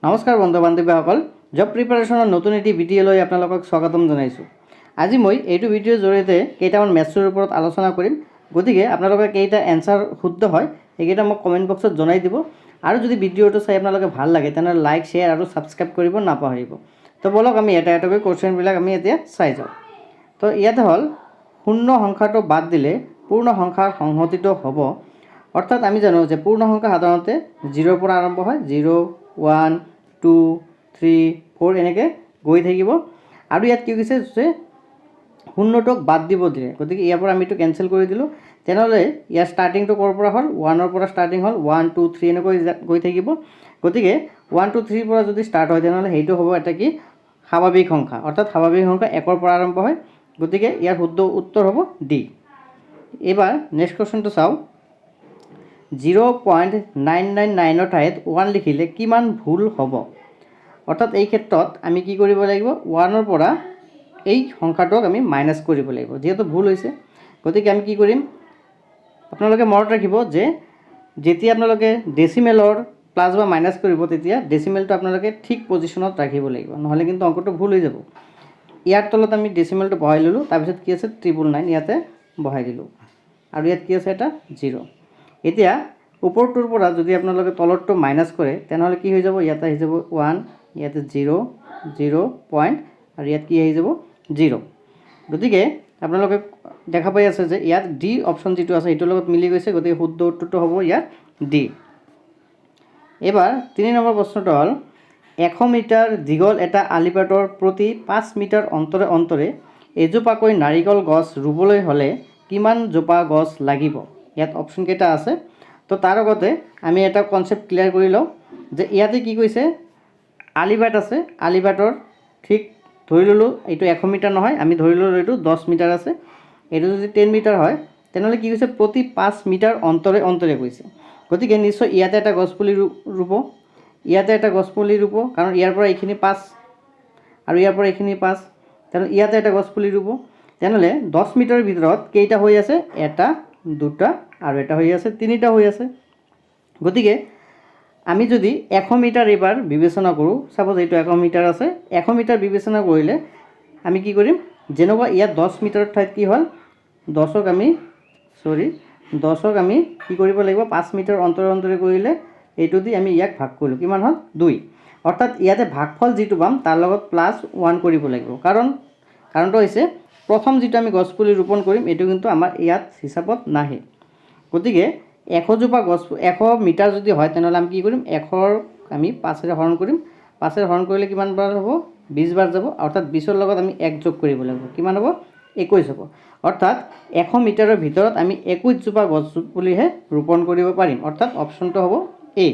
নমস্কাৰ বন্ধু বান্ধৱীসকল, জব প্ৰিপাৰেশ্যনৰ নতুন এটি ভিডিঅ'লৈ আপোনালোকক স্বাগতম জনাইছোঁ। আজি মই এইটো ভিডিঅ'ৰ জৰিয়তে কেইটামান মেথছৰ ওপৰত আলোচনা কৰিম। গতিকে আপোনালোকে কেইটা এনসাৰ শুদ্ধ হয় এইকেইটা মোক কমেণ্ট বক্সত জনাই দিব। আৰু যদি ভিডিঅ'টো চাই আপোনালোকে ভাল লাগে তেনেহ'লে লাইক, শ্বেয়াৰ আৰু ছাবস্ক্ৰাইব কৰিব নাপাহৰিব। তো বলক আমি এটা এটাকৈ কুৱেশ্যনবিলাক আমি এতিয়া চাই যাওঁ। তো ইয়াতে হ'ল শূন্য সংখ্যাটো বাদ দিলে পূৰ্ণ সংখ্যাৰ সংহতিটো হ'ব। অৰ্থাৎ আমি জানো যে পূৰ্ণ সংখ্যা সাধাৰণতে 0ৰ পৰা আৰম্ভ হয়, 0, 1, 2, 3, 4 এনেকৈ গৈ থাকিব। আৰু ইয়াত কি কৈছে যে শূন্যটোক বাদ দিব দিয়ে, গতিকে ইয়াৰ পৰা আমি এইটো কেঞ্চেল কৰি দিলোঁ। তেনেহ'লে ইয়াৰ ষ্টাৰ্টিংটো ক'ৰ পৰা হ'ল, 1ৰ পৰা ষ্টাৰ্টিং হ'ল, 1, 2, 3 এনেকৈ গৈ থাকিব। গতিকে 1, 2, 3ৰ পৰা যদি ষ্টাৰ্ট হয় তেনেহ'লে সেইটো হ'ব এটা কি স্বাভাৱিক সংখ্যা। অৰ্থাৎ স্বাভাৱিক সংখ্যা 1ৰ পৰা আৰম্ভ হয়, গতিকে ইয়াৰ শুদ্ধ উত্তৰ হ'ব ডি। এইবাৰ নেক্সট কুৱেশ্যনটো চাওঁ। 0.999ৰ ঠাইত 1 লিখিলে কিমান ভুল হ'ব? অৰ্থাৎ এই ক্ষেত্ৰত আমি কি কৰিব লাগিব, 1ৰ পৰা এই সংখ্যাটোক আমি মাইনাছ কৰিব লাগিব, যিহেতু ভুল হৈছে। গতিকে আমি কি কৰিম, আপোনালোকে মনত ৰাখিব যে যেতিয়া আপোনালোকে ডেচিমেলৰ প্লাছ বা মাইনাছ কৰিব তেতিয়া ডেচিমেলটো আপোনালোকে ঠিক পজিশ্যনত ৰাখিব লাগিব, নহ'লে কিন্তু অংকটো ভুল হৈ যাব। ইয়াৰ তলত আমি ডেচিমেলটো বহাই ল'লোঁ, তাৰপিছত কি আছে 999 ইয়াতে বহাই দিলোঁ, আৰু ইয়াত কি আছে এটা 0। এতিয়া ওপৰটোৰ পৰা যদি আপোনালোকে তলৰটো মাইনাছ কৰে তেনেহ'লে কি হৈ যাব, ইয়াতে আহি যাব 1, ইয়াতে 0, 0 পইণ্ট, আৰু ইয়াত কি আহি যাব 0। গতিকে আপোনালোকে দেখা পাই আছে যে ইয়াত ডি অপশ্যন যিটো আছে সেইটোৰ লগত মিলি গৈছে, গতিকে শুদ্ধ উত্তৰটো হ'ব ইয়াত ডি। এইবাৰ 3 নম্বৰ প্ৰশ্নটো হ'ল 100 মিটাৰ দীঘল এটা আলিবাটৰ প্ৰতি 5 মিটাৰ অন্তৰে অন্তৰে এজোপাকৈ নাৰিকল গছ ৰুবলৈ হ'লে কিমান জোপা গছ লাগিব? ইয়াত অপশ্যন কেইটা আছে। তো তাৰ আগতে আমি এটা কনচেপ্ট ক্লিয়াৰ কৰি লওঁ যে ইয়াতে কি কৈছে, আলিবাট আছে, আলিবাটৰ ঠিক ধৰি ল'লোঁ এইটো 100 মিটাৰ নহয়, আমি ধৰি ল'লোঁ এইটো 10 মিটাৰ আছে। এইটো যদি 10 মিটাৰ হয় তেনেহ'লে কি কৈছে, প্ৰতি 5 মিটাৰ অন্তৰে অন্তৰে কৈছে। গতিকে নিশ্চয় ইয়াতে এটা গছপুলি ৰুব, ইয়াতে এটা গছপুলি ৰুব, কাৰণ ইয়াৰ পৰা এইখিনি 5 আৰু ইয়াৰ পৰা এইখিনি 5, তেনেহ'লে ইয়াতে এটা গছপুলি ৰুব। তেনেহ'লে 10 মিটাৰৰ ভিতৰত কেইটা হৈ আছে, এটা, দুটা আৰু এটা হৈ আছে, 3টা হৈ আছে। গতিকে আমি যদি 100 মিটাৰ এইবাৰ বিবেচনা কৰোঁ, চাপ'জ এইটো 100 মিটাৰ আছে, 100 মিটাৰ বিবেচনা কৰিলে আমি কি কৰিম, যেনেকুৱা ইয়াত 10 মিটাৰৰ ঠাইত কি হ'ল, 10ক আমি কি কৰিব লাগিব, 5 মিটাৰ অন্তৰে অন্তৰে কৰিলে এইটো দি আমি ইয়াক ভাগ কৰিলোঁ, কিমান হ'ল 2। অৰ্থাৎ ইয়াতে ভাগফল যিটো পাম তাৰ লগত +1 কৰিব লাগিব, কাৰণটো হৈছে প্ৰথম যিটো আমি গছপুলি ৰোপণ কৰিম এইটো কিন্তু আমাৰ ইয়াত হিচাপত নাহে। গতিকে 100 মিটাৰ যদি হয় তেনেহ'লে আমি কি কৰিম, 100ৰ আমি 5ৰে হৰণ কৰিম, 5ৰে হৰণ কৰিলে কিমান বাৰ হ'ব, 20 বাৰ যাব। অৰ্থাৎ 20ৰ লগত আমি 1 যোগ কৰিব লাগিব, কিমান হ'ব, 21 হ'ব। অৰ্থাৎ 100 মিটাৰৰ ভিতৰত আমি 21 জোপা গছপুলিহে ৰোপণ কৰিব পাৰিম, অৰ্থাৎ অপশ্যনটো হ'ব এ।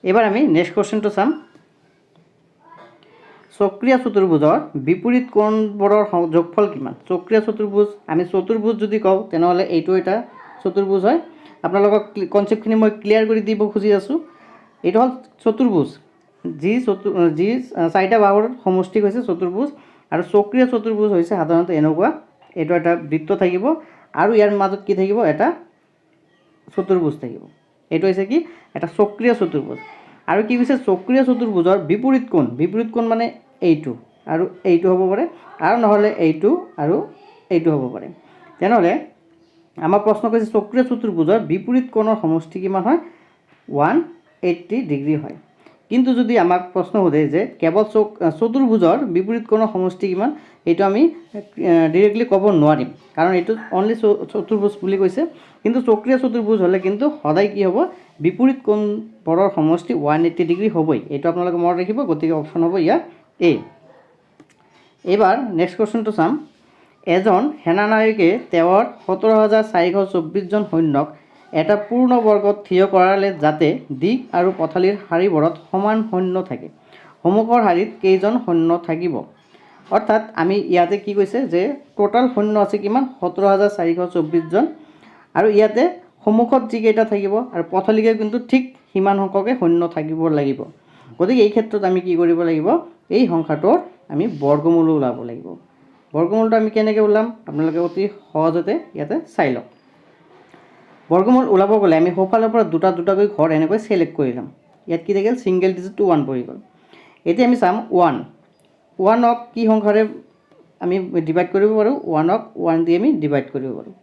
এইবাৰ আমি নেক্সট কুৱেশ্যনটো চাম। চক্ৰীয় চতুৰ্ভুজৰ বিপৰীত কোণবোৰৰ যোগফল কিমান? চক্ৰীয় চতুৰ্ভুজ, আমি চতুৰ্ভুজ যদি কওঁ তেনেহ'লে এইটো এটা চতুৰ্ভুজ হয়। আপোনালোকক কনচেপ্টখিনি মই ক্লিয়াৰ কৰি দিব খুজি আছোঁ। এইটো হ'ল চতুৰ্ভুজ, যি 4টা বাহুৰ সমষ্টিক হৈছে চতুৰ্ভুজ। আৰু চক্ৰীয় চতুৰ্ভুজ হৈছে সাধাৰণতে এনেকুৱা, এইটো এটা বৃত্ত থাকিব আৰু ইয়াৰ মাজত কি থাকিব, এটা চতুৰ্ভুজ থাকিব। এইটো হৈছে কি, এটা চক্ৰীয় চতুৰ্ভুজ। আৰু কি কৈছে, চক্ৰীয় চতুৰ্ভুজৰ বিপৰীত কোণ মানে এইটো আৰু এইটো হ'ব পাৰে, আৰু নহ'লে এইটো আৰু এইটো হ'ব পাৰে। তেনেহ'লে আমাৰ প্ৰশ্ন কৈছে চক্ৰীয় চতুৰ্ভুজৰ বিপৰীত কোণৰ সমষ্টি কিমান হয়, 180 ডিগ্ৰী হয়। কিন্তু যদি আমাক প্ৰশ্ন সোধে যে কেৱল চতুৰ্ভুজৰ বিপৰীত কোণৰ সমষ্টি কিমান, এইটো আমি ডিৰেক্টলি ক'ব নোৱাৰিম, কাৰণ এইটো অনলি চতুৰ্ভুজ বুলি কৈছে। কিন্তু চক্ৰীয় চতুৰ্ভুজ হ'লে কিন্তু সদায় কি হ'ব, বিপৰীত কোণবোৰৰ সমষ্টি 180 ডিগ্ৰী হ'বই। এইটো আপোনালোকে মনত ৰাখিব, গতিকে অপশ্যন হ'ব ইয়াৰ এ। এইবাৰ নেক্সট কুৱেশ্যনটো চাম। এজন সেনানায়কে তেওঁৰ 17,424 জন সৈন্যক এটা পূৰ্ণ বৰ্গত থিয় কৰালে যাতে দিক আৰু পথালিৰ শাৰীবোৰত সমান সৈন্য থাকে, সন্মুখৰ শাৰীত কেইজন সৈন্য থাকিব? অৰ্থাৎ আমি ইয়াতে কি কৈছে যে টোটাল সৈন্য আছে কিমান, 17,424 জন, আৰু ইয়াতে সন্মুখত যিকেইটা থাকিব আৰু পথালিকে কিন্তু ঠিক সিমান সংখ্যকে সৈন্য থাকিব লাগিব। গতিকে এই ক্ষেত্ৰত আমি কি কৰিব লাগিব, এই সংখ্যাটোৰ আমি বৰ্গমূল ওলাব লাগিব। বৰ্গমূলটো আমি কেনেকৈ ওলাম, আপোনালোকে অতি সহজতে ইয়াতে চাই লওক। বৰ্গমূল ওলাব গ'লে আমি সোঁফালৰ পৰা দুটা দুটাকৈ ঘৰ এনেকৈ চিলেক্ট কৰি ল'ম। ইয়াত কি থাকিল সিঙ্গেল ডিজিটটো 1 পৰি গ'ল এতিয়া আমি চাম 1 ক কি সংখ্যাৰে আমি ডিভাইড কৰিব পাৰোঁ 1 ক 1 দি আমি ডিভাইড কৰিব পাৰোঁ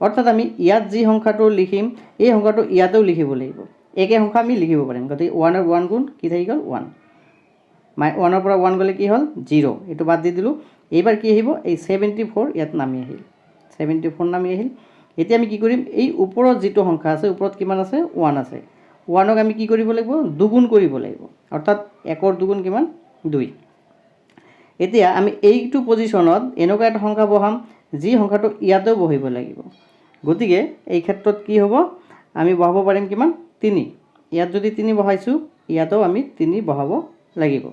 অৰ্থাৎ আমি ইয়াত যি সংখ্যাটো লিখিম এই সংখ্যাটো ইয়াতেও লিখিব লাগিব একে সংখ্যা আমি লিখিব পাৰিম গতিকে 1 ৰ 1 গুণ কি থাকি গ'ল 1 1 ৰ পৰা 1 গ'লে কি হ'ল 0 এইটো বাদ দি দিলোঁ এইবাৰ কি আহিব এই 74 ইয়াত নামি আহিল 74 নামি আহিল এতিয়া আমি কি কৰিম এই ওপৰত যিটো সংখ্যা আছে ওপৰত কিমান আছে 1 আছে 1 ক আমি কি কৰিব লাগিব দুগুণ কৰিব লাগিব অৰ্থাৎ 1 ৰ দুগুণ কিমান 2 এতিয়া আমি এইটো পজিশনত এনেকুৱা এটা সংখ্যা বহাম যি সংখ্যাটো ইয়াতেও বহিব লাগিব গতিকে এই ক্ষেত্ৰত কি হ'ব আমি বহাব পাৰিম কিমান 3 ইয়াত যদি 3 বহাইছো ইয়াতেও আমি 3 বহাব লাগিব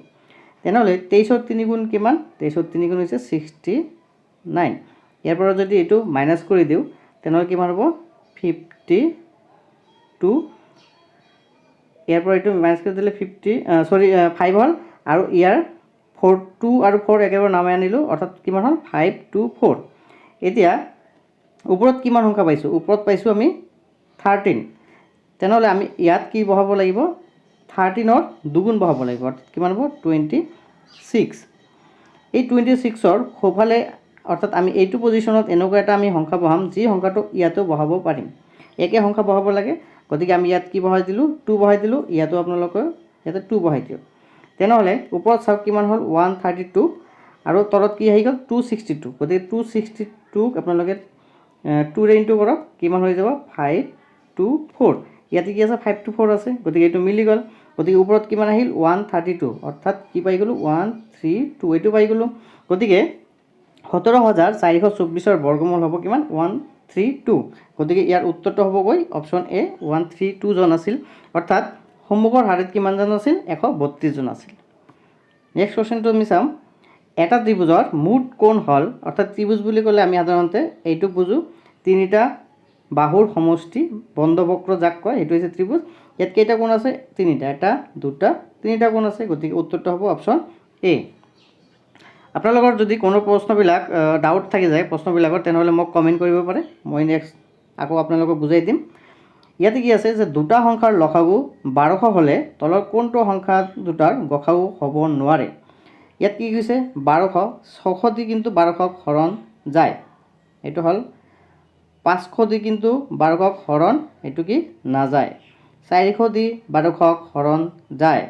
তেনেহলে 23 ৰ 3 গুণ কিমান 23 ৰ 3 গুণ হৈছে 69 ইয়াৰ পৰা যদি এটো মাইনাস কৰি দিও তেনেহলে কিমান হ'ব 52 ইয়াৰ পৰা এটো মাইনাস কৰি দিলে 5 হ'ল আৰু ইয়াৰ 42 আৰু 4 একেবাৰে নামে আনিলো অৰ্থাৎ কিমান হ'ল 524 এতিয়া ওপৰত কিমান সংখ্যা পাইছো ওপৰত পাইছো আমি 13 তেনেহলে আমি ইয়াত কি বহাব লাগিব 13 ৰ দুগুণ বহাব লাগিব অৰ্থাৎ কিমান হ'ব 26 এই 26 ৰ খোফালে অৰ্থাৎ আমি এইটো পজিশনত এনেকুৱা এটা আমি সংখ্যা বহাম যি সংখ্যাটো ইয়াতো বহাব পাৰিম একে সংখ্যা বহাব লাগে গতিকে আমি ইয়াত কি বহাই দিলো 2 বহাই দিলো ইয়াতো আপোনালোকে ইয়াতে 2 বহাই দিও তেনেহলে ওপৰত চাওক কিমান হ'ল 132 আৰু তলত কি আহি গ'ল 262 গতিকে 262 ক আপোনালোকে 2 ৰে ইনটু কৰক কিমান হৈ যাব 524 ইয়াতে কি আছে 524 আছে গতিকে এটো মিলি গ'ল গতিকে ওপৰত কিমান আহিল 132 অৰ্থাৎ কি পাই গলো 132 এটো পাই গলো গতিকে 17424 ৰ বৰ্গমূল হ'ব কিমান 132 গতিকে ইয়াৰ উত্তৰটো হ'ব গৈ অপচন এ 132 জন আছিল অৰ্থাৎ সমগ্ৰ হাৰত কিমান জন আছিল 132 জন আছিল নেক্সট কোৱেশ্চনটো আমি চাম এটা ত্ৰিভুজৰ মুঠ কোণ হল অৰ্থাৎ ত্ৰিভুজ বুলি ক'লে আমি সাধাৰণতে এইটো বুজো তিনিটা বাহুৰ সমষ্টি বন্ধবক্ৰ যাক কয় এটো হৈছে ত্ৰিভুজ ইয়াত কেইটা কোণ আছে তিনিটা এটা দুটা তিনিটা কোণ আছে গতিকে উত্তৰটো হ'ব অপচন এ আপোনালোকৰ যদি কোনো প্ৰশ্নবিলাক ডাউট থাকি যায় প্ৰশ্নবিলাকৰ তেনেহলে মোক কমেন্ট কৰিব পাৰে মই নেক্সট আকৌ আপোনালোকক বুজাই দিম ইয়াতে কি আছে যে দুটা সংখ্যাৰ লসাগু 1200 হলে তলৰ কোনটো সংখ্যা দুটাৰ গসাগু হ'ব নোৱাৰে ইয়াত কি কৈছে 1200 600 দি কিন্তু 1200 হৰণ যায় এটো হল 500 দি কিন্তু 1200 হৰণ এটো কি না যায় 400 দি 1200 হৰণ যায়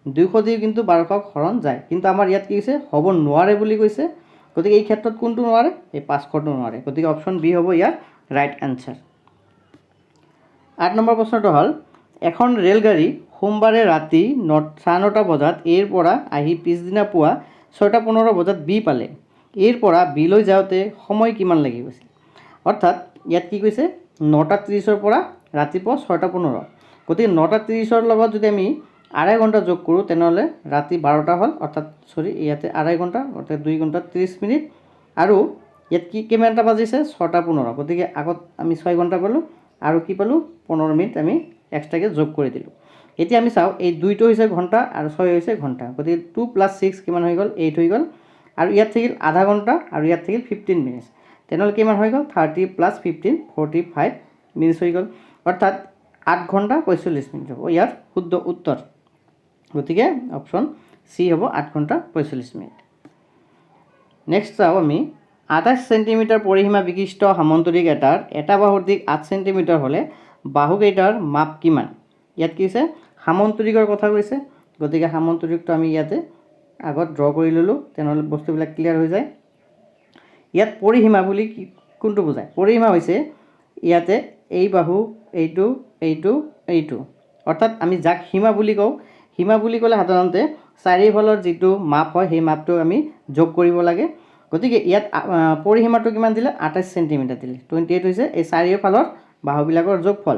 200 দি কিন্তু 1200 হৰণ যায় কিন্তু আমাৰ ইয়াত কি কৈছে হ'ব নোৱাৰে বুলি কৈছে গতিকে এই ক্ষেত্ৰত কোনটো নোৱাৰে এই 500 টো নোৱাৰে গতিকে অপচন বি হ'ব ইয়াৰ ৰাইট আনসাৰ 8 নম্বৰ প্ৰশ্নটো হল এখন ৰেলগাড়ী সোমবাৰে ৰাতি 9:30 বজাত এৰ পৰা আহি পিছদিনা পুৱা 6:15 বজাত বি পালে এৰ পৰা বি লৈ যাওতে সময় কিমান লাগি গৈছে অৰ্থাৎ ইয়াত কি কৈছে 9:30 ৰ পৰা ৰাতিপুৱা 6:15 গতিকে 9:30 ৰ লগত যদি আমি আড়াই ঘণ্টা যোগ কৰো তেনেহলে ৰাতি 12টা হল অৰ্থাৎ ইয়াতে আড়াই ঘণ্টা অৰ্থাৎ 2 ঘণ্টা 30 মিনিট আৰু ইয়াত কি কিমানটা বাজিছে 6:15 গতিকে আগত আমি 6 ঘণ্টা পালো আৰু কি পালো 15 মিনিট আমি এক্সট্ৰাকে যোগ কৰি দিলো এতিয়া আমি চাও এই দুইটো হৈছে ঘণ্টা আৰু 6 হৈছে ঘণ্টা গতিকে 2 + 6 কিমান হৈ গ'ল 8 হৈ গ'ল আৰু ইয়াত থাকিল আধা ঘণ্টা আৰু ইয়াত থাকিল 15 মিনিট তেনেহলে কিমান হৈ গ'ল 30 + 15 45 মিনিট হৈ গ'ল অৰ্থাৎ 8 ঘণ্টা 45 মিনিট হ'ব ইয়াৰ শুদ্ধ উত্তৰ গতিকে অপচন সি হ'ব 8 ঘণ্টা 45 মিনিট নেক্সট চাও আমি 28 সেন্টিমিটাৰ পৰিসীমা বিশিষ্ট সামন্তৰিক এটাৰ এটা বাহুৰ দিক 8 সেন্টিমিটাৰ হলে বাহু কেইটাৰ মাপ কিমান ইয়াত কি আছে সামন্তৰিকৰ কথা কৈছে গতিকে সামন্তৰিকটো আমি ইয়াতে আগত ড্ৰ কৰি ললো তেনেহলে বস্তুবিলাক ক্লিয়াৰ হৈ যায় ইয়াত পৰিসীমা বুলি কোনটো বুজায় পৰিসীমা হৈছে ইয়াতে এই বাহু এইটো এইটো এইটো অৰ্থাৎ আমি যাক সীমা বুলি কওঁ সীমা বুলি ক'লে সাধাৰণতে চাৰিফালৰ যিটো মাপ হয় সেই মাপটো আমি যোগ কৰিব লাগে গতিকে ইয়াত পৰিসীমাটো কিমান দিলে 28 সেন্টিমিটাৰ দিলে 28 হৈছে এই চাৰিফালৰ বাহুবিলাকৰ যোগফল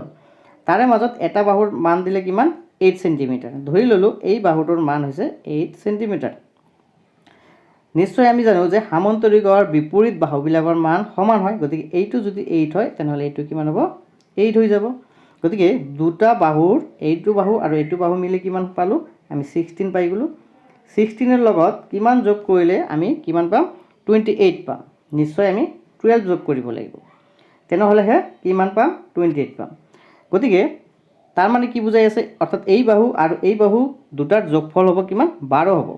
তাৰে মাজত এটা বাহুৰ মান দিলে কিমান 8 সেন্টিমিটাৰ ধৰি ললো এই বাহুটোৰ মান হৈছে 8 সেন্টিমিটাৰ নিশ্চয় আমি জানো যে সামন্তৰিকৰ বিপৰীত বাহুবিলাকৰ মান সমান হয় গতিকে এইটো যদি 8 হয় তেনেহলে এইটো কিমান হ'ব 8 হৈ যাব গতিকে দুটা বাহুৰ এইটো বাহু আৰু এইটো বাহু মিলি কিমান পালো আমি 16 পাই গলো 16 এৰ লগত কিমান যোগ কৰিলে আমি কিমান পাম 28 পাম নিশ্চয় আমি 12 যোগ কৰিব লাগিব তেনেহলে হে কিমান পাম 28 পাম গতিকে তাৰ মানে কি বুজাই আছে অৰ্থাৎ এই বাহু আৰু এই বাহু দুটাৰ যোগফল হ'ব কিমান 12 হ'ব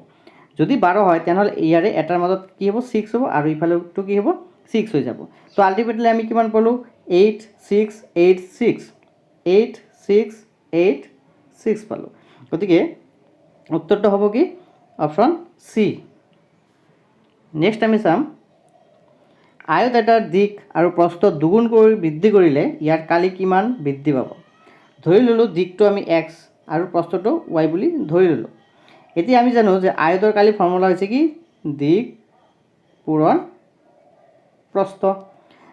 যদি 12 হয় তেনেহ'লে ইয়াৰে এটাৰ মাজত কি হ'ব 6 হ'ব আৰু ইফালেটো কি হ'ব 6 হৈ যাব তো আলটিমেটলি আমি কিমান পালোঁ 8 6 8 6 8 6 8 6 পালোঁ গতিকে উত্তৰটো হ'ব কি অপশ্যন সি নেক্সট আমি চাম আয়ত এটাৰ দিক আৰু প্ৰস্থ দুগুণ কৰি বৃদ্ধি কৰিলে ইয়াৰ কালি কিমান বৃদ্ধি পাব ধৰি ল'লোঁ দিকটো আমি এক্স আৰু প্ৰস্থটো ৱাই বুলি ধৰি ল'লোঁ এতিয়া আমি জানো যে আয়তৰ কালি ফৰ্মুলা হৈছে কি দিক পূৰণ প্ৰস্থ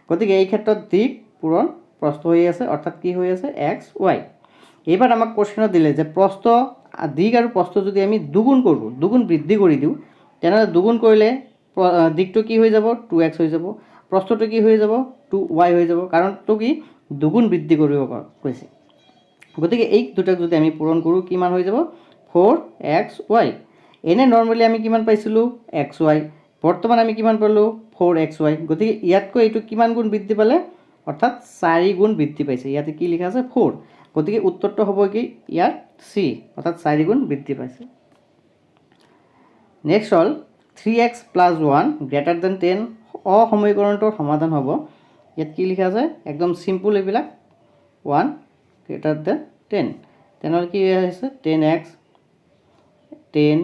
গতিকে এই ক্ষেত্ৰত দিক পূৰণ প্ৰস্থ হৈ আছে অৰ্থাৎ কি হৈ আছে এক্স ৱাই এইবাৰ আমাক কোৱেশ্যনত দিলে যে প্ৰস্থ দিক আৰু প্ৰস্থ যদি আমি দুগুণ কৰোঁ দুগুণ বৃদ্ধি কৰি দিওঁ তেনেহ'লে দুগুণ কৰিলে দিকটো কি হৈ যাব 2x হৈ যাব প্ৰস্থটো কি হৈ যাব 2y হৈ যাব কাৰণটো কি দুগুণ বৃদ্ধি কৰিব কৈছে গতিকে এই দুটাক যদি আমি পূৰণ কৰোঁ কিমান হৈ যাব 4xy এনে নৰ্মেলি আমি কিমান পাইছিলোঁ xy বৰ্তমান আমি কিমান পালোঁ 4xy গতিকে ইয়াতকৈ এইটো কিমান গুণ বৃদ্ধি পালে অৰ্থাৎ 4 গুণ বৃদ্ধি পাইছে ইয়াতে কি লিখা আছে 4 গতিকে উত্তৰটো হ'ব কি ইয়াৰ সি অৰ্থাৎ 4 গুণ বৃদ্ধি পাইছে নেক্সট হ'ল 3x + 1 > 10 অসমীকৰণটোৰ সমাধান হ'ব ইয়াত কি লিখা আছে একদম সিম্পল এইবিলাক 1 > 10 তেনেহ'লে কি হৈছে 10x 10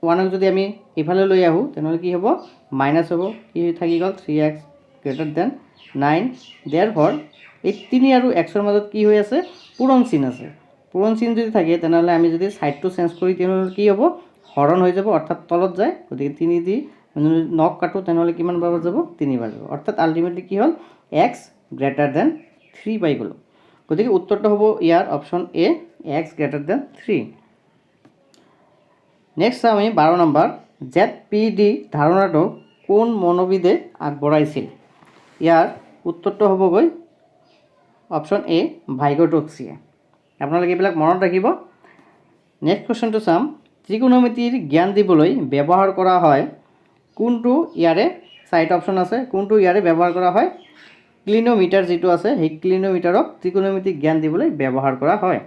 1ক যদি আমি ইফালে লৈ আহোঁ তেনেহ'লে কি হ'ব মাইনাছ হ'ব কি থাকি গ'ল 3x > 9 therefore এই 3 আৰু xৰ মাজত কি হৈ আছে পূৰণ চিন আছে পূৰণ চিন যদি থাকে তেনেহ'লে আমি যদি সাইডটো চেঞ্জ কৰি তেনেহ'লে কি হ'ব হৰণ হৈ যাব অৰ্থাৎ তলত যায় গতিকে 3 দি নক কাটো তেনেহ'লে কিমান বাৰ যাব 3 বাৰ যাব অৰ্থাৎ আলটিমেটলি কি হ'ল x > 3 পাই গ'লোঁ গতিকে উত্তৰটো হ'ব ইয়াৰ অপশ্যন এ x > 3 নেক্সট আমি 12 নম্বৰ ZPD ধাৰণাটো কোন মনোবিদে আগবঢ়াইছিল ইয়াৰ উত্তৰটো হ'বগৈ অপশ্যন এ ভাইগটক্সিয়ে আপোনালোকে এইবিলাক মনত ৰাখিব নেক্সট কুৱেশ্যনটো চাম ত্ৰিকোণমিতিৰ জ্ঞান দিবলৈ ব্যৱহাৰ কৰা হয় কোনটো ইয়াৰে চাৰিটা অপশ্যন আছে কোনটো ইয়াৰে ব্যৱহাৰ কৰা হয় ক্লিনোমিটাৰ যেটো আছে সেই ক্লিনোমিটাৰক ত্ৰিকোণমিতিক জ্ঞান দিবলৈ ব্যৱহাৰ কৰা হয়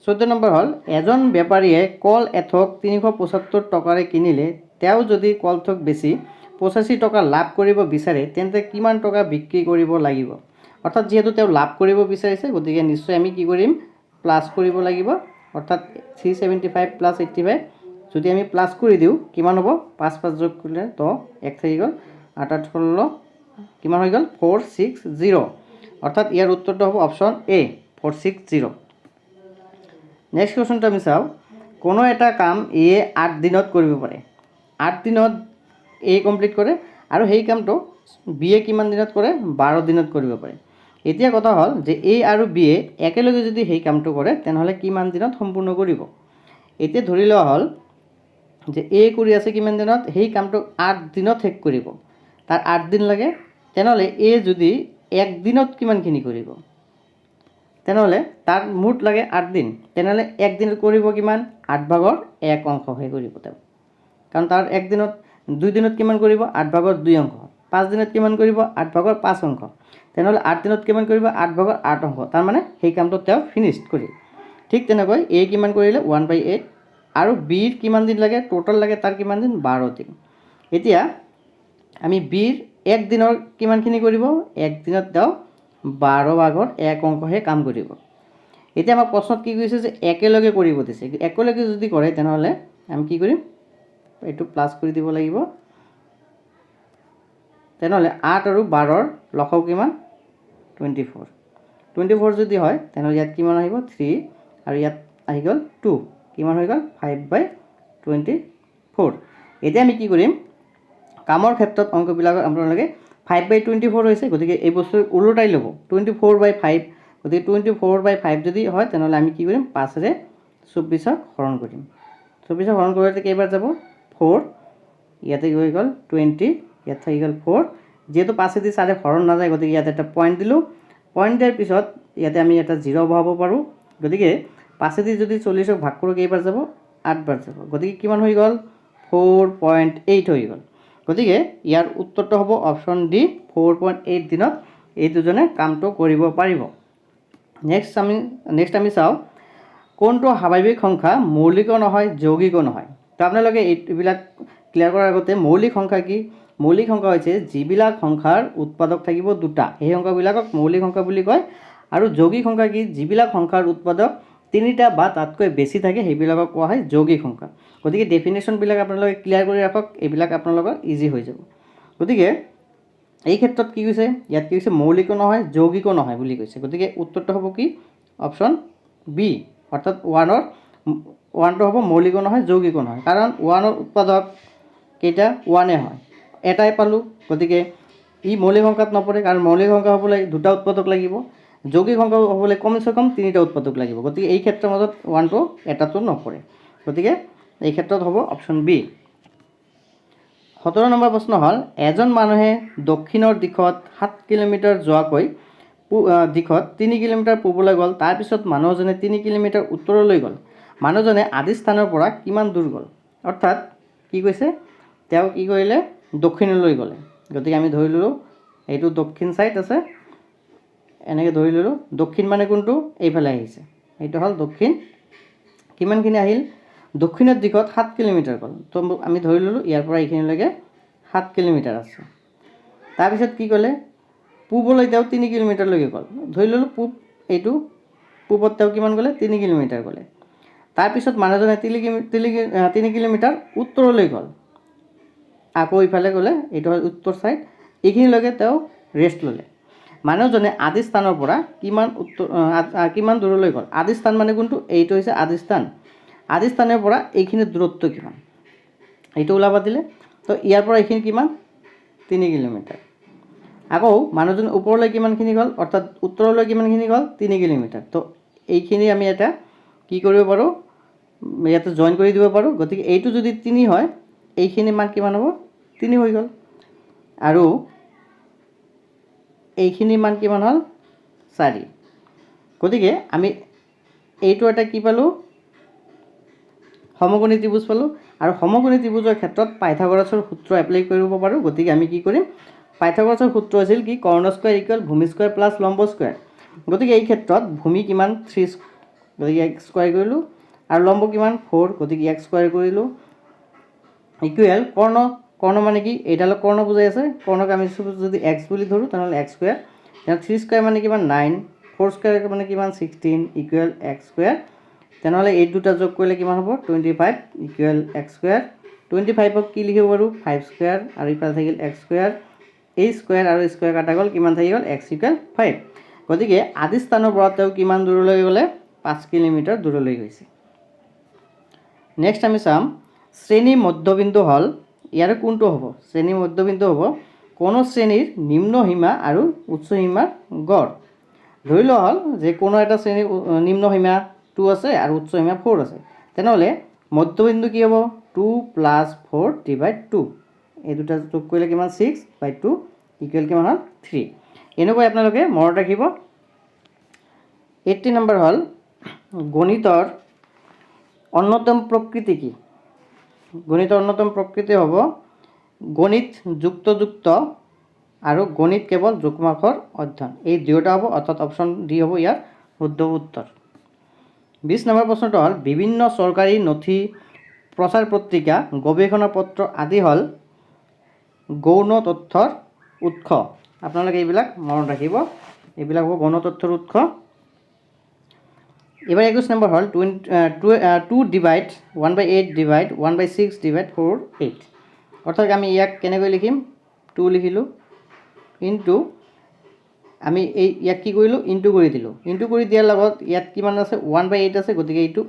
14 নম্বৰ হ'ল এজন বেপাৰীয়ে কল এথোক 375 টকাৰে কিনিলে তেওঁ যদি কলথোক বেছি 85 টকা লাভ কৰিব বিচাৰে তেন্তে কিমান টকা বিক্ৰী কৰিব লাগিব অৰ্থাৎ যেহেতু তেওঁ লাভ কৰিব বিচাৰিছে গতিকে নিশ্চয় আমি কি কৰিম প্লাস কৰিব লাগিব অৰ্থাৎ 375 + 85 যদি আমি প্লাস কৰি দিওঁ কিমান হ'ব 5 5 যোগ কৰিলে তো 1 থাকি গ'ল 8 8 16 কিমান হৈ গ'ল 460 অৰ্থাৎ ইয়াৰ উত্তৰটো হ'ব অপশ্যন এ 460 নেক্সট কুৱেশ্যনটো আমি চাওঁ কোনো এটা কাম এ 8 দিনত কৰিব পাৰে 8 দিনত এ কমপ্লিট কৰে আৰু সেই কামটো বি এ কিমান দিনত কৰে 12 দিনত কৰিব পাৰে এতিয়া কথা হ'ল যে এ আৰু বি এ একেলগে যদি সেই কামটো কৰে তেনেহ'লে কিমান দিনত সম্পূৰ্ণ কৰিব এতিয়া ধৰি লোৱা হ'ল যে এ কৰি আছে কিমান দিনত সেই কামটো 8 দিনত শেষ কৰিব তাৰ 8 দিন লাগে তেনেহ'লে এ যদি 1 দিনত কিমানখিনি কৰিব তেনেহ'লে তাৰ মুঠ লাগে 8 দিন তেনেহ'লে 1 দিনত কৰিব কিমান 8/1 অংশহে কৰিব তেওঁ কাৰণ তাৰ 1 দিনত 2 দিনত কিমান কৰিব 8/2 অংশ 5 দিনত কিমান কৰিব 8/5 অংশ তেনেহ'লে 8 দিনত কিমান কৰিব 8/8 অংশ তাৰ মানে সেই কামটো তেওঁ ফিনিশ কৰি ঠিক তেনেকৈ এ কিমান কৰিলে 1/8 আৰু বিৰ কিমান দিন লাগে টোটাল লাগে তাৰ কিমান দিন 12 দিন এতিয়া আমি বিৰ 1 দিনৰ কিমানখিনি কৰিব 1 দিনত তেওঁ 12/1 অংশহে কাম কৰিব এতিয়া আমাৰ প্ৰশ্নত কি কৈছে যে একেলগে কৰিব দিছে একেলগে যদি কৰে তেনেহ'লে আমি কি কৰিম এইটো প্লাস কৰি দিব লাগিব তেনেহ'লে 8 আৰু 12ৰ লসাগু কিমান 24 যদি হয় তেনেহ'লে ইয়াত কিমান আহিব 3 আৰু ইয়াত আহি গ'ল 2 কিমান হৈ গ'ল 5/24 এতিয়া আমি কি কৰিম কামৰ ক্ষেত্ৰত অংকবিলাক আপোনালোকে 5/24 হৈছে গতিকে এই বস্তু উলটাই ল'ব 24/5 গতিকে 24/5 যদি হয় তেনেহ'লে আমি কি কৰিম 5ৰে 24ক হৰণ কৰিম 24ক হৰণ কৰিলে কেইবাৰ যাব 4 ইয়াতে হৈ গ'ল 20 ইয়াত থাকি গ'ল 4 যেহেতু 5 দি 4 হৰণ নাযায় গতিকে ইয়াতে এটা পইণ্ট দিলোঁ পইণ্ট দিয়াৰ পিছত ইয়াতে আমি এটা 0 বহাব পাৰোঁ গতিকে 5 দি যদি 40ক ভাগ কৰোঁ কেইবাৰ যাব 8 বাৰ যাব গতিকে কিমান হৈ গ'ল 4.8 হৈ গ'ল গতিকে ইয়াৰ উত্তৰটো হ'ব অপশ্যন ডি 4.8 দিনত এই দুজনে কামটো কৰিব পাৰিব নেক্সট আমি চাওঁ কোনটো স্বাভাৱিক সংখ্যা মৌলিকো নহয় যৌগিকো নহয়। তো আপোনালোকে এইবিলাক ক্লিয়াৰ কৰাৰ আগতে মৌলিক সংখ্যা কি? মৌলিক সংখ্যা হৈছে যিবিলাক সংখ্যাৰ উৎপাদক থাকিব দুটা, সেই সংখ্যাবিলাকক মৌলিক সংখ্যা বুলি কয়। আৰু যৌগিক সংখ্যা কি? যিবিলাক সংখ্যাৰ উৎপাদক তিনিটা বা তাতকৈ বেছি থাকে সেইবিলাকক কোৱা হয় যৌগিক সংখ্যা। গতিকে ডেফিনেশ্যনবিলাক আপোনালোকে ক্লিয়াৰ কৰি ৰাখক, এইবিলাক আপোনালোকৰ ইজি হৈ যাব। গতিকে এই ক্ষেত্ৰত কি কৈছে? ইয়াত কি কৈছে? মৌলিকো নহয় যৌগিকো নহয় বুলি কৈছে। গতিকে উত্তৰটো হ'ব কি? অপশ্যন বি, অৰ্থাৎ ওৱানটো হ'ব মৌলিকো নহয় যৌগিকো নহয়। কাৰণ ওৱানৰ উৎপাদক কেইটা? ওৱানে হয়, এটাই পালোঁ। গতিকে ই মৌলিক সংখ্যাত নপৰে, কাৰণ মৌলিক সংখ্যা হ'বলৈ দুটা উৎপাদক লাগিব, যৌগিক সংখ্যা হ'বলৈ কমচে কম তিনিটা উৎপাদক লাগিব। গতিকে এই ক্ষেত্ৰৰ মাজত ওৱানটো এটাতো নপৰে। গতিকে এই ক্ষেত্ৰত হ'ব অপশ্যন বি। 17 নম্বৰ প্ৰশ্ন হ'ল, এজন মানুহে দক্ষিণৰ দিশত 7 কিলোমিটাৰ যোৱাকৈ দিশত 3 কিলোমিটাৰ পূবলৈ গ'ল। তাৰপিছত মানুহজনে 3 কিলোমিটাৰ উত্তৰলৈ গ'ল। মানুহজনে আদি স্থানৰ পৰা কিমান দূৰ গ'ল? অৰ্থাৎ কি কৈছে? তেওঁ কি কৰিলে? দক্ষিণলৈ গ'লে। গতিকে আমি ধৰি ল'লোঁ এইটো দক্ষিণ ছাইড আছে, এনেকৈ ধৰি ল'লোঁ। দক্ষিণ মানে কোনটো? এইফালে আহিছে, এইটো হ'ল দক্ষিণ। কিমানখিনি আহিল? দক্ষিণৰ দিশত 7 কিলোমিটাৰ গ'ল। তো আমি ধৰি ল'লোঁ ইয়াৰ পৰা এইখিনিলৈকে 7 কিলোমিটাৰ আছে। তাৰপিছত কি ক'লে? পূবলৈ তেওঁ 3 কিলোমিটাৰলৈকে গ'ল। ধৰি ল'লোঁ পূব, এইটো পূবত তেওঁ কিমান গ'লে? 3 কিলোমিটাৰ গ'লে। তাৰপিছত মানুহজনে 3 কিলোমিটাৰ উত্তৰলৈ গ'ল। আকৌ ইফালে গ'লে, এইটো হ'ল উত্তৰ ছাইড, এইখিনিলৈকে তেওঁ ৰেষ্ট ল'লে। মানুহজনে আদি স্থানৰ পৰা কিমান দূৰলৈ গ'ল? আদি স্থান মানে কোনটো? এইটো হৈছে আদি স্থান। আদি স্থানৰ পৰা এইখিনিৰ দূৰত্ব কিমান? এইটো ওলাব দিলে। তো ইয়াৰ পৰা এইখিনি কিমান? 3 কিলোমিটাৰ। আকৌ মানুহজন ওপৰলৈ কিমানখিনি গ'ল? অৰ্থাৎ উত্তৰলৈ কিমানখিনি গ'ল? 3 কিলোমিটাৰ। তো এইখিনি আমি এটা কি কৰিব পাৰোঁ? ইয়াতে জইন কৰি দিব পাৰোঁ। গতিকে এইটো যদি 3 হয়, এইখিনি মান কিমান হ'ব? 3 হৈ গ'ল। আৰু এইখিনি মান কিমান হ'ল? 4। গতিকে আমি এইটো এটা কি পালোঁ? সমকোণী ত্ৰিভুজ পালোঁ। আৰু সমকোণী ত্ৰিভুজৰ ক্ষেত্ৰত পাইথাগোৰাছৰ সূত্ৰ এপ্লাই কৰিব পাৰোঁ। গতিকে আমি কি কৰিম? পাইথাগোৰাছৰ সূত্ৰ আছিল কি? কৰ্ণ স্কোৱাৰ ইকুৱেল ভূমি স্কোৱাৰ প্লাছ লম্ব স্কোৱাৰ। গতিকে এই ক্ষেত্ৰত ভূমি কিমান? 3, গতিকে x স্কোৱাৰ কৰিলোঁ। আৰু লম্ব কিমান? 4, গতিকে x স্কোৱাৰ কৰিলোঁ। ইকুৱেল কৰ্ণ মানে কি? এইডালক কৰ্ণ বুজাই আছে। কৰ্ণক আমি যদি x বুলি ধৰোঁ তেনেহ'লে x স্কোৱাৰ। 3 স্কোৱাৰ মানে কিমান? 9, 4 স্কোৱাৰ মানে কিমান? 16, ইকুৱেল x স্কোৱাৰ। তেনেহ'লে এই দুটা যোগ কৰিলে কিমান হ'ব? 25, ইকুৱেল x স্কোৱাৰ। 25ক কি লিখিব পাৰোঁ? 5 স্কোৱাৰ, আৰু ইফালে থাকিল x স্কোৱাৰ। এই স্কোৱাৰ আৰু স্কোৱাৰ কাটা গ'ল, কিমান থাকি গ'ল? x equal 5। গতিকে আদি স্থানৰ পৰা তেওঁ কিমান দূৰলৈ গ'লে? 5 কিলোমিটাৰ দূৰলৈ গৈছে। নেক্সট আমি চাম শ্ৰেণী মধ্যবিন্দু হ'ল, ইয়াৰে কোনটো হ'ব? শ্ৰেণী মধ্যবিন্দু হ'ব কোনো শ্ৰেণীৰ নিম্ন সীমা আৰু উচ্চ সীমাৰ গড়। ধৰি লোৱা হ'ল যে কোনো এটা শ্ৰেণীৰ নিম্ন সীমা 2 আছে আৰু উচ্চ সীমা 4 আছে। তেনেহ'লে মধ্যবিন্দু কি হ'ব? 2 + 4 / 2। এই দুটা যোগ কৰিলে কিমান? 6/2 ইকুৱেল কিমান হ'ল? 3। এনেকৈ আপোনালোকে মনত ৰাখিব। 80 নম্বৰ হ'ল গণিতৰ অন্যতম প্ৰকৃতি কি? গণিতৰ অন্যতম প্ৰকৃতি হ'ব গণিত যুক্ত আৰু গণিত কেৱল যুগ্মাক্ষৰ অধ্যয়ন। এই দুয়োটা হ'ব, অৰ্থাৎ অপশ্যন ডি হ'ব ইয়াৰ শুদ্ধ উত্তৰ। 20 নম্বৰ প্ৰশ্নটো হ'ল বিভিন্ন চৰকাৰী নথি, প্ৰচাৰ পত্ৰিকা, গৱেষণা পত্ৰ আদি হ'ল গৌণ তথ্যৰ উৎস। আপোনালোকে এইবিলাক মনত ৰাখিব, এইবিলাক হ'ব গৌণ তথ্যৰ উৎস। এবাৰ 21 নম্বৰ হ'ল 2 ডিভাইড 1/8 ডিভাইড 1/6 ডিভাইড 4 8। অৰ্থাৎ আমি ইয়াক কেনেকৈ লিখিম? 2 লিখিলোঁ, ইনটু আমি ইয়াক কি কৰিলোঁ? ইনটু কৰি দিলোঁ। ইনটু কৰি দিয়াৰ লগত ইয়াত কিমান আছে? 1/8 আছে, গতিকে এইটো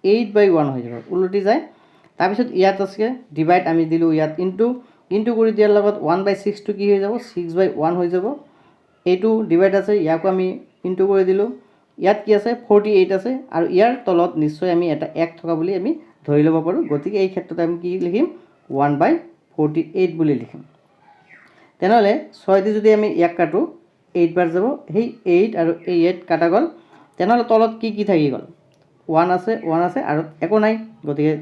8/1 হৈ যাব, ওলটি যায়। তাৰপিছত ইয়াত আছে ডিভাইড, আমি দিলোঁ ইয়াত ইনটু কৰি দিয়াৰ লগত 1/6টো কি হৈ যাব? 6/1 হৈ যাব। এইটো ডিভাইড আছে, ইয়াকো আমি ইনটু কৰি দিলোঁ। ইয়াত কি আছে? 48 আছে, আৰু ইয়াৰ তলত নিশ্চয় আমি এটা 1 থকা বুলি আমি ধৰি ল'ব পাৰোঁ। গতিকে এই ক্ষেত্ৰত আমি কি লিখিম? 1/48 বুলি লিখিম। তেনেহ'লে 6 দি যদি আমি ইয়াক কাটোঁ 8 বাৰ যাব, সেই 8 আৰু এই 8 কাটা গ'ল। তেনেহ'লে তলত কি থাকি গ'ল? 1 আছে আৰু একো নাই। গতিকে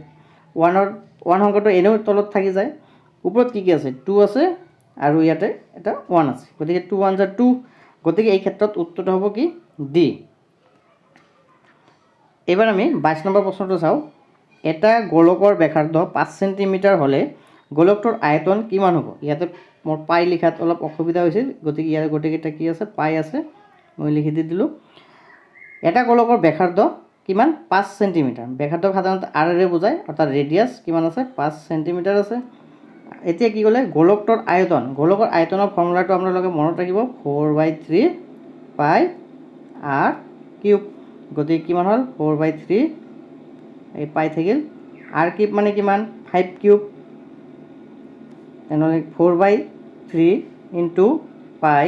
1 সংখ্যাটো এনেও তলত থাকি যায়। ওপৰত কি আছে? 2 আছে আৰু ইয়াতে এটা 1 আছে, গতিকে 2 × 1 = 2। গতিকে এই ক্ষেত্ৰত উত্তৰটো হ'ব কি? ডি। এবাৰ আমি 22 নম্বৰ প্ৰশ্নটো চাওঁ। এটা গোলকৰ ব্যাসাৰ্ধ 5 সেণ্টিমিটাৰ হ'লে গোলকটোৰ আয়তন কিমান হ'ব? ইয়াতে মোৰ পাই লিখাত অলপ অসুবিধা হৈছিল, গতিকে ইয়াৰ গোটেইকেইটা কি আছে, পাই আছে, মই লিখি দি দিলোঁ। এটা গোলকৰ ব্যাসাৰ্ধ কিমান? 5 সেণ্টিমিটাৰ। ব্যাসাৰ্ধক সাধাৰণতে আৰেৰে বুজায়, অৰ্থাৎ ৰেডিয়াছ কিমান আছে? 5 সেণ্টিমিটাৰ আছে। এতিয়া কি ক'লে? গোলকটোৰ আয়তন। গোলকৰ আয়তনৰ ফৰ্মুলাটো আপোনালোকে মনত ৰাখিব, 4/3 পাই আৰ কিউব। গতিকে কিমান হ'ল? 4/3 এই পাই থাকিল, আৰ কিউব মানে কিমান? 5 কিউব। তেনেহ'লে 4/3 ইনটু পাই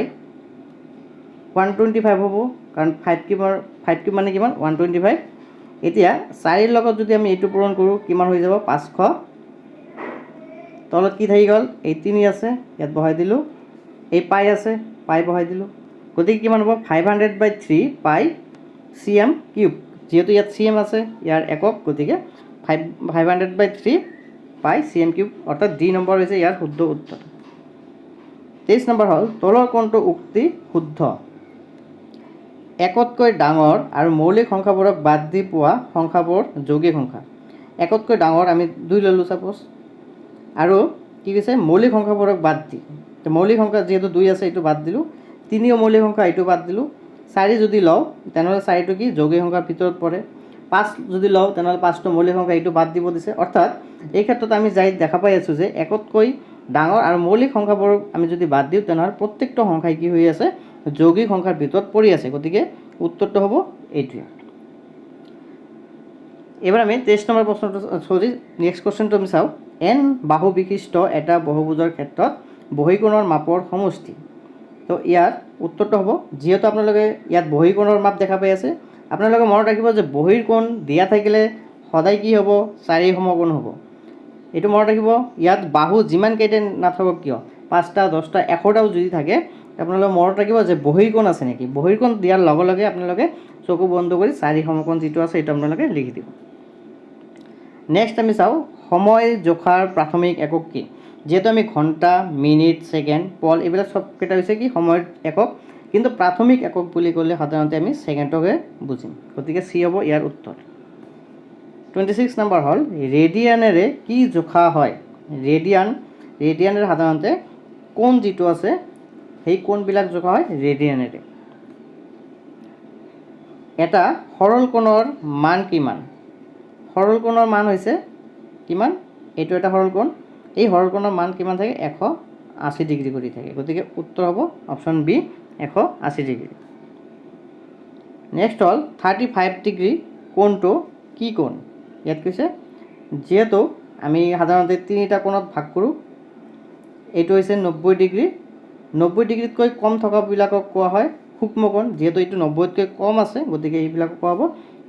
125 হ'ব, কাৰণ 5 কিউব মানে কিমান? 125। এতিয়া 4ৰ লগত যদি আমি এইটো পূৰণ কৰোঁ কিমান হৈ যাব? 500। তলত কি থাকি গ'ল? এই 3 আছে, ইয়াত বহাই দিলোঁ। এই পাই আছে, পাই বহাই দিলোঁ। গতিকে কিমান হ'ব? 500/3 পাই cm কিউব। যেহেতু ইয়াত cm আছে, ইয়াৰ একক, গতিকে 500/3 পাই cm কিউব, অৰ্থাৎ ডি নম্বৰ হৈছে ইয়াৰ শুদ্ধ উত্তৰ। 23 নম্বৰ হ'ল, তলৰ কোনটো উক্তি শুদ্ধ? একতকৈ ডাঙৰ আৰু মৌলিক সংখ্যাবোৰক বাদ দি পোৱা সংখ্যাবোৰ যৌগিক সংখ্যা। একতকৈ ডাঙৰ আমি 2 ল'লোঁ ছাপ'জ, আৰু কি কৈছে? মৌলিক সংখ্যাবোৰক বাদ দি। মৌলিক সংখ্যা যিহেতু 2 আছে, এইটো বাদ দিলোঁ। 3 মৌলিক সংখ্যা, এইটো বাদ দিলোঁ। 4 যদি লওঁ তেনেহ'লে 4টো কি? যৌগিক সংখ্যাৰ ভিতৰত পৰে। 5 যদি লওঁ তেনেহ'লে 5টো মৌলিক সংখ্যা, এইটো বাদ দিব দিছে। অৰ্থাৎ এই ক্ষেত্ৰত আমি দেখা পাই আছোঁ যে একতকৈ ডাঙৰ আৰু মৌলিক সংখ্যাবোৰ আমি যদি বাদ দিওঁ তেনেহ'লে প্ৰত্যেকটো সংখ্যাই কি হৈ আছে? যৌগিক সংখ্যাৰ ভিতৰত পৰি আছে। গতিকে উত্তৰটো হ'ব এইটোৱে। এবাৰ আমি 23 নম্বৰ প্ৰশ্নটো নেক্সট কুৱেশ্যনটো আমি চাওঁ। n বাহু বিশিষ্ট এটা বহুভুজৰ ক্ষেত্ৰত বহীকোণৰ মাপৰ সমষ্টি। তো ইয়াৰ উত্তৰটো হ'ব, যিহেতু আপোনালোকে ইয়াত বহীকোণৰ মাপ দেখা পাই আছে, আপোনালোকে মনত ৰাখিব যে বহীৰ কোণ দিয়া থাকিলে সদায় কি হ'ব? 4 সমকোণ হ'ব। এইটো মনত ৰাখিব। ইয়াত বাহু যিমান কেইটা নাথাকক কিয়, 5টা 10টা 100টাও যদি থাকে, আপোনালোকে মনত ৰাখিব যে বহীকোণ আছে নেকি। বহীকোণ দিয়াৰ লগে লগে আপোনালোকে চকু বন্ধ কৰি 4 সমকোণ যিটো আছে এইটো আপোনালোকে লিখি দিব। নেক্সট আমি চাওঁ, সময় জোখাৰ প্ৰাথমিক একক কি? যেহেতু আমি ঘণ্টা, মিনিট, ছেকেণ্ড, পল এইবিলাক চবকেইটা হৈছে কি? সময়ৰ একক। কিন্তু প্ৰাথমিক একক বুলি ক'লে সাধাৰণতে আমি ছেকেণ্ডকহে বুজিম। গতিকে চি হ'ব ইয়াৰ উত্তৰ। 26 নম্বৰ হ'ল, ৰেডিয়ানেৰে কি জোখা হয়? ৰেডিয়ানেৰে সাধাৰণতে কোণ যিটো আছে সেই কোণবিলাক জোখা হয় ৰেডিয়ানেৰে। এটা সৰল কোণৰ মান কিমান? সৰল কোণৰ মান হৈছে কিমান? এইটো এটা সৰল কোণ। এই সৰল কোণৰ মান কিমান থাকে? 180 ডিগ্ৰী কৰি থাকে। গতিকে উত্তৰ হ'ব অপশ্যন বি, 180 ডিগ্ৰী। নেক্সট হ'ল 35 ডিগ্ৰী কোণটো কি কোণ? ইয়াত কৈছে, যিহেতু আমি সাধাৰণতে 3টা কোণত ভাগ কৰোঁ, এইটো হৈছে 90 ডিগ্ৰী। 90 ডিগ্ৰীতকৈ কম থকাবিলাকক কোৱা হয় সূক্ষ্ম কোণ। যিহেতু এইটো 90তকৈ কম আছে, গতিকে এইবিলাকক কোৱা হ'ব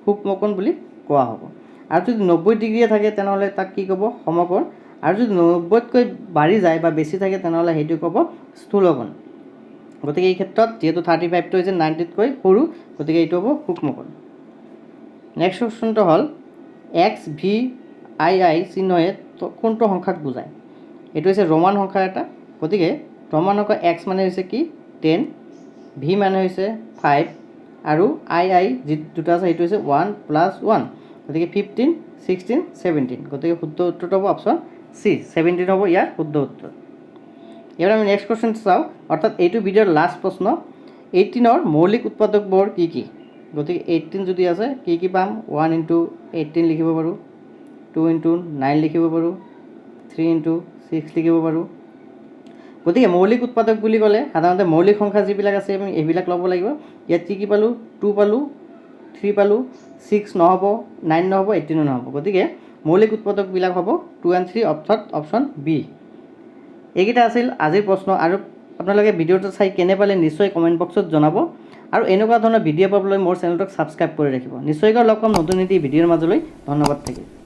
সূক্ষ্ম কোণ বুলি কোৱা হ'ব। আৰু যদি 90 ডিগ্ৰীয়ে থাকে তেনেহ'লে তাক কি ক'ব? সমকোণ। আৰু যদি 90তকৈ বাঢ়ি যায় বা বেছি থাকে তেনেহ'লে সেইটো ক'ব স্থূলকোণ। গতিকে এই ক্ষেত্ৰত যিহেতু 35টো হৈছে 90তকৈ সৰু, গতিকে এইটো হ'ব সূক্ষ্মকোণ। নেক্সট কুৱেশ্যনটো হ'ল, XVII চিহ্নয়ে কোনটো সংখ্যাক বুজায়? এইটো হৈছে ৰোমান সংখ্যা এটা। গতিকে ৰোমান সংখ্যা X মানে হৈছে কি? 10, V মানে হৈছে 5, আৰু II যি দুটা আছে সেইটো হৈছে 1 + 1। গতিকে 15, 16, 17। গতিকে শুদ্ধ উত্তৰটো হ'ব অপশ্যন চি, 17 হ'ব ইয়াৰ শুদ্ধ উত্তৰ। এবাৰ আমি নেক্সট কুৱেশ্যন চাওঁ, অৰ্থাৎ এইটো ভিডিঅ'ৰ লাষ্ট প্ৰশ্ন। 18ৰ মৌলিক উৎপাদকবোৰ কি কি? গতিকে 18 যদি আছে কি কি পাম? 1 × 18 লিখিব পাৰোঁ, 2 × 9 লিখিব পাৰোঁ, 3 × 6 লিখিব পাৰোঁ। গতিকে মৌলিক উৎপাদক বুলি ক'লে সাধাৰণতে মৌলিক সংখ্যা যিবিলাক আছে আমি এইবিলাক ল'ব লাগিব। ইয়াত কি কি পালোঁ? 2 পালোঁ, 3 পালোঁ, 6 নহ'ব, 9 নহ'ব, 18 নহ'ব। গতিকে মৌলিক উৎপাদকবিলাক হ'ব 2 and 3, অৰ্থাৎ অপশ্যন বি। এইকেইটা আছিল আজিৰ প্ৰশ্ন। আৰু আপোনালোকে ভিডিঅ'টো চাই কেনে পালে নিশ্চয় কমেণ্ট বক্সত জনাব। আৰু এনেকুৱা ধৰণৰ ভিডিঅ' পাবলৈ মোৰ চেনেলটোক ছাবস্ক্ৰাইব কৰি ৰাখিব। নিশ্চয়কৈ লগ পাম নতুন এটি ভিডিঅ'ৰ মাজলৈ। ধন্যবাদ থাকিল।